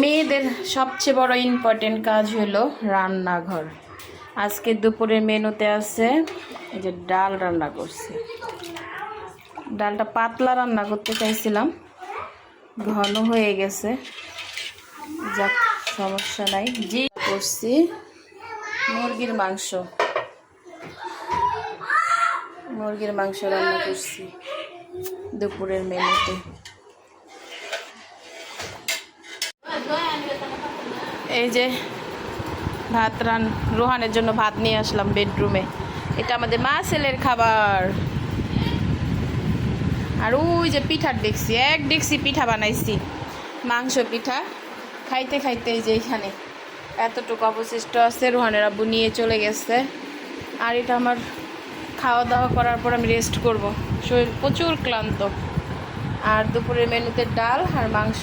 মেয়েদের সবচেয়ে বড় ইম্পর্টেন্ট কাজ হলো রান্নাঘর। আজকে দুপুরের মেনুতে আছে এই যে ডাল রান্না করছি। ডালটা পাতলা রান্না করতে চাইছিলাম, ঘন হয়ে গেছে, যাক সমস্যা নাই। জি করছি মুরগির মাংস, রান্না করছি দুপুরের মেনুতে। এই যে ভাত রোহানের জন্য ভাত নিয়ে আসলাম বেডরুমে। এটা আমাদের মা ছেলের খাবার। আর ওই যে পিঠার ডেকসি, এক ডেকসি পিঠা বানাইছি, মাংস পিঠা। খাইতে খাইতে এই যে এখানে এতটুকু অবশিষ্ট আছে, রোহানের আব্বু নিয়ে চলে গেছে। আর এটা আমার খাওয়া দাওয়া করার পর আমি রেস্ট করব, শরীর প্রচুর ক্লান্ত। আর দুপুরের মেনুতে ডাল আর মাংস।